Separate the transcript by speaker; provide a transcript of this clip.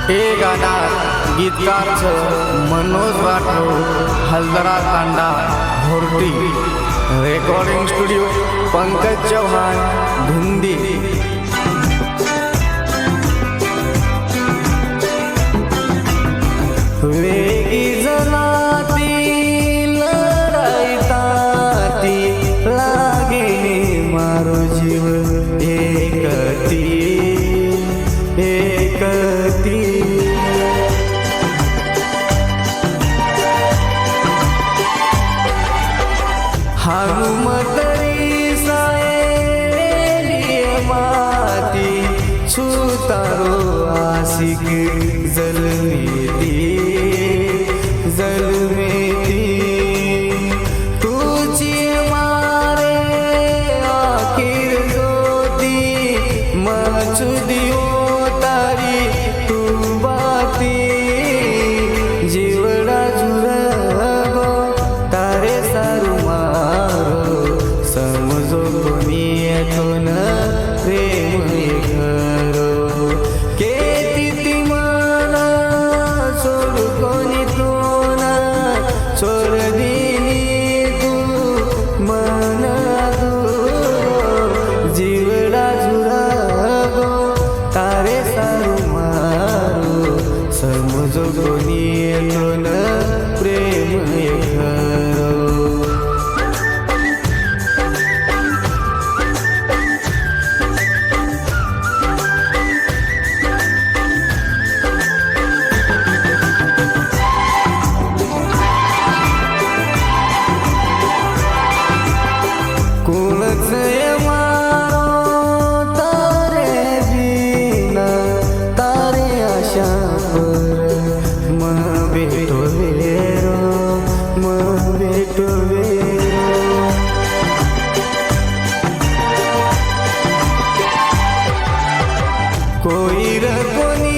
Speaker 1: हे गाना गीतकार मनोज राठोड, हलदरा तांडा, होर्टी. Recording studio Pankaj Chavan, Dhundi. वेगी जनाती लढाईताती लागे मारो जीव एकती एकती. हनुमतरी सायली माती छुतारो आशिक जलमेती जलमेती. तुझी मारे आखिर ज्योती मचू दियो तारी तू बाती. जीवडा जुरगो तारे सारू मारो समजो कोणी येथून प्रेम करो. केती ती मना सोड कोणी तोना सोड दिली तू मन दूर. जीवडा जुरागो तारे सारू मारो समजो कोणी येथून प्रेम करो. कुणच मारो तारे बिना तारे आशा पर म भेटो वेरो म भेटो वेरो. कोई र कोणी